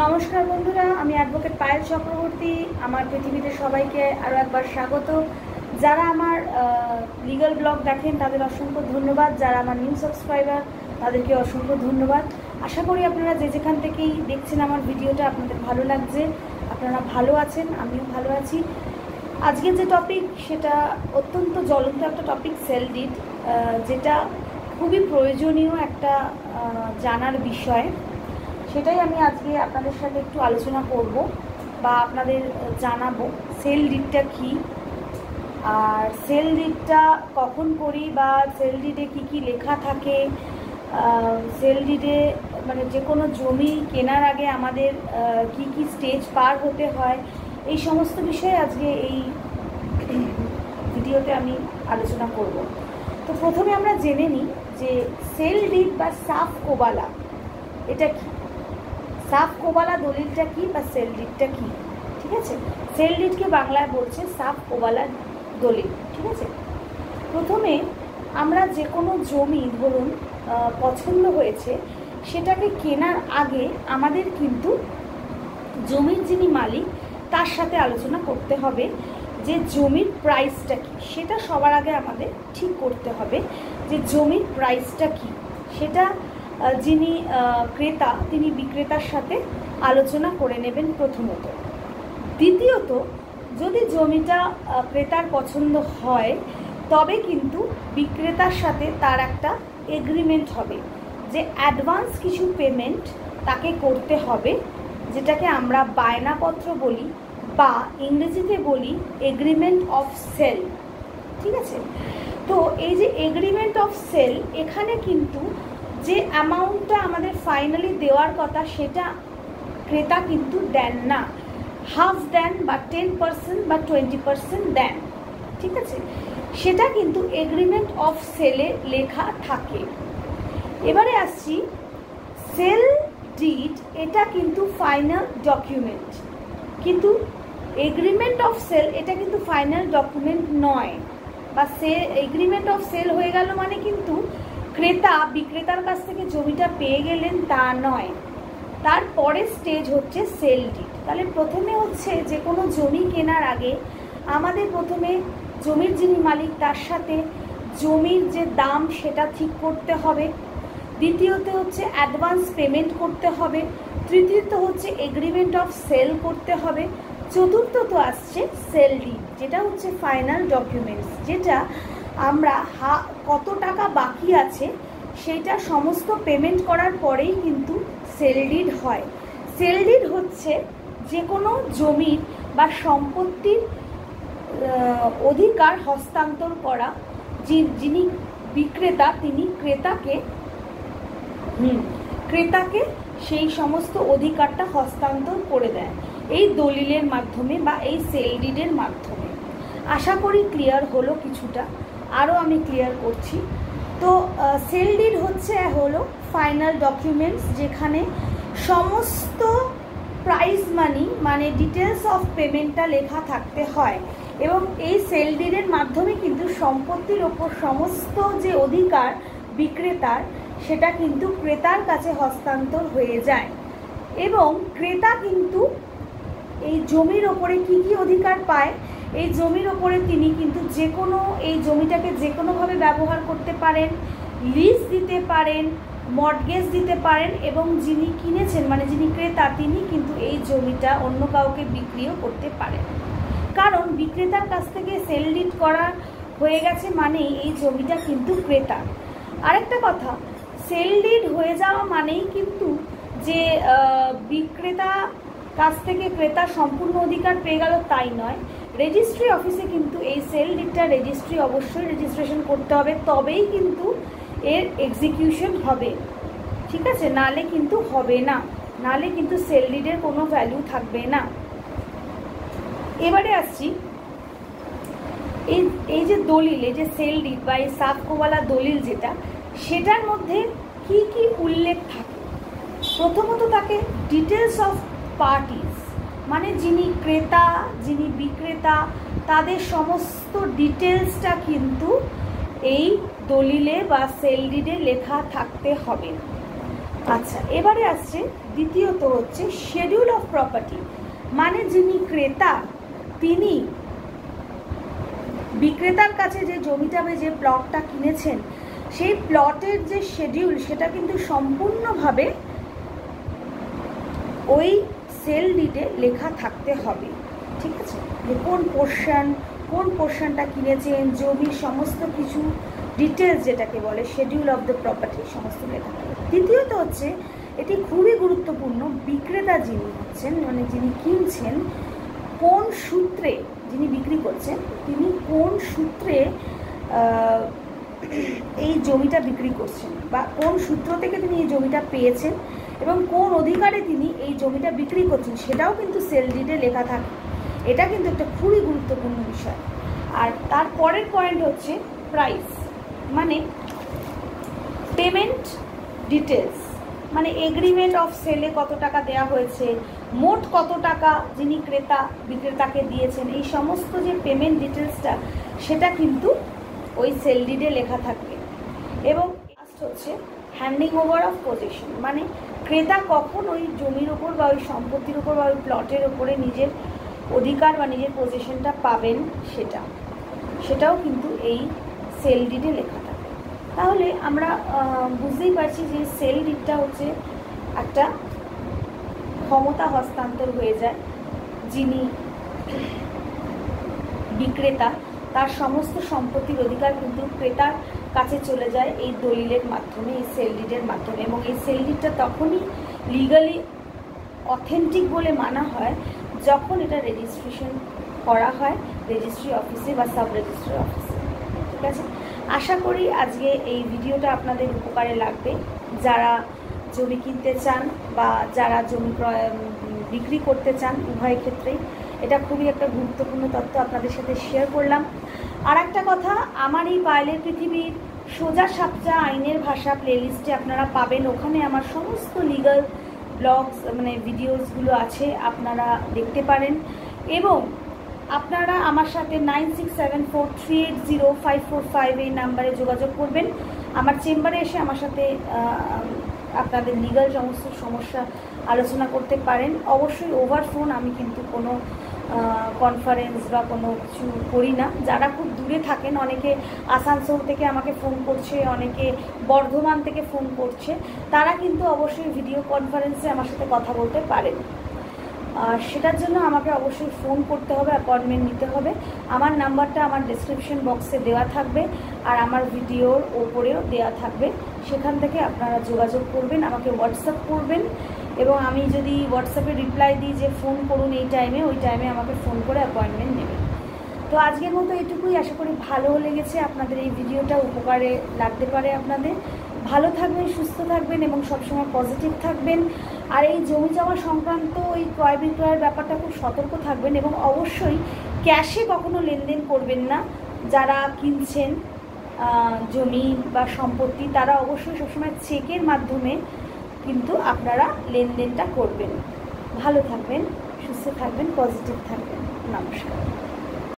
নমস্কার বন্ধুরা, আমি অ্যাডভোকেট পায়েল চক্রবর্তী। আমার পৃথিবীতে সবাইকে আরও একবার স্বাগত। যারা আমার লিগাল ব্লগ দেখেন তাদের অসংখ্য ধন্যবাদ, যারা আমার নিউ সাবস্ক্রাইবার তাদেরকে অসংখ্য ধন্যবাদ। আশা করি আপনারা যে যেখান থেকেই দেখছেন আমার ভিডিওটা আপনাদের ভালো লাগছে, আপনারা ভালো আছেন, আমিও ভালো আছি। আজকের যে টপিক সেটা অত্যন্ত জ্বলন্ত একটা টপিক, সেল ডিড, যেটা খুবই প্রয়োজনীয় একটা জানার বিষয়। সেটাই আমি আজকে আপনাদের সাথে একটু আলোচনা করব বা আপনাদের জানাবো সেল ডিডটা কী, আর সেল ডিডটা কখন করি, বা সেল ডিডে কী কী লেখা থাকে, সেল ডিডে মানে যে কোনো জমি কেনার আগে আমাদের কি কি স্টেজ পার হতে হয়, এই সমস্ত বিষয়ে আজকে এই ভিডিওতে আমি আলোচনা করব। তো প্রথমে আমরা জেনে নিই যে সেল ডিড বা সাফ কোবালা এটা কি, সাফ কোবালা দলিলটা কি বা সেল ডিডটা কি। ঠিক আছে, সেল ডিডকে বাংলায় বলছে সাফ কোবালা দলিল। ঠিক আছে, প্রথমে আমরা যে কোনো জমি ধরুন পছন্দ হয়েছে, সেটাকে কেনার আগে আমাদের কিন্তু জমির যিনি মালিক তার সাথে আলোচনা করতে হবে যে জমির প্রাইসটা কী, সেটা সবার আগে আমাদের ঠিক করতে হবে যে জমির প্রাইসটা কী। সেটা যিনি ক্রেতা তিনি বিক্রেতার সাথে আলোচনা করে নেবেন প্রথমত। দ্বিতীয়ত, যদি জমিটা ক্রেতার পছন্দ হয় তবে কিন্তু বিক্রেতার সাথে তার একটা এগ্রিমেন্ট হবে যে অ্যাডভান্স কিছু পেমেন্ট তাকে করতে হবে, যেটাকে আমরা বায়নাপত্র বলি বা ইংরেজিতে বলি এগ্রিমেন্ট অফ সেল। ঠিক আছে, তো এই যে এগ্রিমেন্ট অফ সেল, এখানে কিন্তু যে অ্যামাউন্টটা আমাদের ফাইনালি দেওয়ার কথা সেটা ক্রেতা কিন্তু দেন না, হাফ দেন বা 10% বা 20% দেন। ঠিক আছে, সেটা কিন্তু এগ্রিমেন্ট অফ সেলে লেখা থাকে। এবারে আসছি সেল ডিড, এটা কিন্তু ফাইনাল ডকুমেন্ট, কিন্তু এগ্রিমেন্ট অফ সেল এটা কিন্তু ফাইনাল ডকুমেন্ট নয়। বা এগ্রিমেন্ট অফ সেল হয়ে গেল মানে কিন্তু ক্রেতা বিক্রেতার কাছ থেকে জমিটা পেয়ে গেলেন তা নয়। তারপরে স্টেজ হচ্ছে সেল ডিড। তাহলে প্রথমে হচ্ছে যে কোনো জমি কেনার আগে আমাদের প্রথমে জমির যিনি মালিক তার সাথে জমির যে দাম সেটা ঠিক করতে হবে। দ্বিতীয়ত হচ্ছে অ্যাডভান্স পেমেন্ট করতে হবে। তৃতীয়ত হচ্ছে এগ্রিমেন্ট অফ সেল করতে হবে। চতুর্থত আসছে সেল ডিড, যেটা হচ্ছে ফাইনাল ডকুমেন্টস, যেটা আমরা কত টাকা বাকি আছে সেইটা সমস্ত পেমেন্ট করার পরেই কিন্তু সেল ডিড হয়। সেল ডিড হচ্ছে যে কোনো জমির বা সম্পত্তির অধিকার হস্তান্তর করা, যিনি বিক্রেতা তিনি ক্রেতাকে সেই সমস্ত অধিকারটা হস্তান্তর করে দেয় এই দলিলের মাধ্যমে বা এই সেল ডিডের মাধ্যমে। আশা করি ক্লিয়ার হলো কিছুটা, আরও আমি ক্লিয়ার করছি। তো সেল ডিড হলো ফাইনাল ডকুমেন্টস, যেখানে সমস্ত প্রাইস মানি মানে ডিটেলস অফ পেমেন্টটা লেখা থাকতে হয়, এবং এই সেল ডিডের মাধ্যমে কিন্তু সম্পত্তির ওপর সমস্ত যে অধিকার বিক্রেতার সেটা কিন্তু ক্রেতার কাছে হস্তান্তর হয়ে যায়, এবং ক্রেতা কিন্তু এই জমির ওপরে কি কি অধিকার পায়, এই জমির ওপরে তিনি কিন্তু যে কোনো এই জমিটাকে যে কোনোভাবে ব্যবহার করতে পারেন, লিজ দিতে পারেন, মর্টগেজ দিতে পারেন, এবং যিনি কিনেছেন মানে যিনি ক্রেতা তিনি কিন্তু এই জমিটা অন্য কাউকে বিক্রিও করতে পারেন, কারণ বিক্রেতার কাছ থেকে সেল ডিড করা হয়ে গেছে মানেই এই জমিটা কিন্তু ক্রেতা। আরেকটা কথা, সেল ডিড হয়ে যাওয়া মানেই কিন্তু যে বিক্রেতা কাছ থেকে ক্রেতা সম্পূর্ণ অধিকার পেয়ে গেল তাই নয়। রেজিস্ট্রি অফিসে কিন্তু এই সেল ডিডটা অবশ্যই রেজিস্ট্রেশন করতে হবে, তবেই কিন্তু এর এক্সিকিউশন হবে। ঠিক আছে, নালে কিন্তু হবে না, নালে কিন্তু সেল ডিডের কোনো ভ্যালু থাকবে না। এবারে আসছি এই যে দলিল, এই যে সেল ডিড বা এই সাফ কোবালা দলিল যেটা, সেটার মধ্যে কি কি উল্লেখ থাকে। প্রথমত থাকে ডিটেলস অফ পার্টিস, মানে যিনি ক্রেতা যিনি বিক্রেতা তাদের সমস্ত ডিটেলসটা কিন্তু এই দলিলে বা সেল ডিডে লেখা থাকতে হবে। আচ্ছা, এবারে আসছে দ্বিতীয়ত হচ্ছে শিডিউল অফ প্রপার্টি, মানে যিনি ক্রেতা তিনি বিক্রেতার কাছে যে জমিটা বা যে প্লটটা কিনেছেন সেই প্লটের যে শিডিউল সেটা কিন্তু সম্পূর্ণভাবে ওই সেল ডিডে লেখা থাকতে হবে। ঠিক আছে, যে কোন পোর্শনটা কিনেছেন, জমির সমস্ত কিছু ডিটেলস যেটাকে বলে শিডিউল অফ দ্য প্রপার্টি সমস্ত লেখা থাকে। দ্বিতীয়ত হচ্ছে এটি খুবই গুরুত্বপূর্ণ, বিক্রেতা যিনি হচ্ছেন মানে যিনি কিনছেন কোন সূত্রে, যিনি বিক্রি করছেন তিনি কোন সূত্রে এই জমিটা বিক্রি করছেন বা কোন সূত্র থেকে তিনি এই জমিটা পেয়েছেন এবং কোন অধিকারে তিনি এই জমিটা বিক্রি করছেন সেটাও কিন্তু সেল ডিডে লেখা থাকে। এটা কিন্তু একটা খুবই গুরুত্বপূর্ণ বিষয়। আর তার পরের পয়েন্ট হচ্ছে প্রাইস, মানে পেমেন্ট ডিটেলস, মানে এগ্রিমেন্ট অফ সেলে কত টাকা দেওয়া হয়েছে, মোট কত টাকা যিনি ক্রেতা বিক্রেতাকে দিয়েছেন, এই সমস্ত যে পেমেন্ট ডিটেলসটা সেটা কিন্তু ওই সেল ডিডে লেখা থাকবে। এবং লাস্ট হচ্ছে হ্যান্ডিং ওভার অফ পজেশন, মানে ক্রেতা কখন ওই জমির ওপর বা ওই সম্পত্তির ওপর বা ওই প্লটের ওপরে নিজের অধিকার বা নিজের পজেশনটা পাবেন সেটাও কিন্তু এই সেল ডিডে লেখা থাকে। তাহলে আমরা বুঝতেই পারছি যে সেল ডিডটা হচ্ছে একটা ক্ষমতা হস্তান্তর হয়ে যায়, যিনি বিক্রেতা তার সমস্ত সম্পত্তির অধিকার কিন্তু ক্রেতার কাছে চলে যায় এই দলিলের মাধ্যমে, এই সেল ডিডের মাধ্যমে। এবং এই সেল ডিডটা তখনই লিগালি অথেন্টিক বলে মানা হয় যখন এটা রেজিস্ট্রেশন করা হয় রেজিস্ট্রি অফিসে বা সাব রেজিস্ট্রি অফিসে। ঠিক আছে, আশা করি আজকে এই ভিডিওটা আপনাদের উপকারে লাগবে। যারা জমি কিনতে চান বা যারা জমি বিক্রি করতে চান উভয় ক্ষেত্রেই এটা খুবই একটা গুরুত্বপূর্ণ তথ্য আপনাদের সাথে শেয়ার করলাম। আর একটা কথা, আমার এই পায়েলের পৃথিবীর সোজা সাপটা আইনের ভাষা প্লেলিস্টে আপনারা পাবেন, ওখানে আমার সমস্ত লিগাল ব্লগস মানে ভিডিওসগুলো আছে, আপনারা দেখতে পারেন। এবং আপনারা আমার সাথে 9674380545 এই নাম্বারে যোগাযোগ করবেন। আমার চেম্বারে এসে আমার সাথে আপনাদের লিগাল সমস্ত সমস্যা আলোচনা করতে পারেন। অবশ্যই ওভার ফোন, আমি কিন্তু কোনো কনফারেন্স বা কোনো কিছু করি না। যারা খুব দূরে থাকেন, অনেকে আসানসোল থেকে আমাকে ফোন করছে, অনেকে বর্ধমান থেকে ফোন করছে, তারা কিন্তু অবশ্যই ভিডিও কনফারেন্সে আমার সাথে কথা বলতে পারেন। সেটার জন্য আমাকে অবশ্যই ফোন করতে হবে, অ্যাপয়েন্টমেন্ট নিতে হবে। আমার নাম্বারটা আমার ডেসক্রিপশন বক্সে দেওয়া থাকবে আর আমার ভিডিওর ওপরেও দেওয়া থাকবে, সেখান থেকে আপনারা যোগাযোগ করবেন, আমাকে হোয়াটসঅ্যাপ করবেন। এবং আমি যদি হোয়াটসঅ্যাপে রিপ্লাই দিই যে ফোন করুন এই টাইমে, ওই টাইমে আমাকে ফোন করে অ্যাপয়েন্টমেন্ট নেবেন। তো আজকের মতো এটুকুই, আশা করি ভালো লেগেছে, আপনাদের এই ভিডিওটা উপকারে লাগতে পারে আপনাদের। ভালো থাকবেন, সুস্থ থাকবেন এবং সবসময় পজিটিভ থাকবেন। আর এই জমি জমা সংক্রান্ত এই ক্রয় বিক্রয়ের ব্যাপারটা খুব সতর্ক থাকবেন এবং অবশ্যই ক্যাশে কখনো লেনদেন করবেন না। যারা কিনছেন জমি বা সম্পত্তি তারা অবশ্যই সবসময় চেকের মাধ্যমে কিন্তু আপনারা লেনদেনটা করবেন। ভালো থাকবেন, সুস্থ থাকবেন, পজিটিভ থাকবেন। নমস্কার।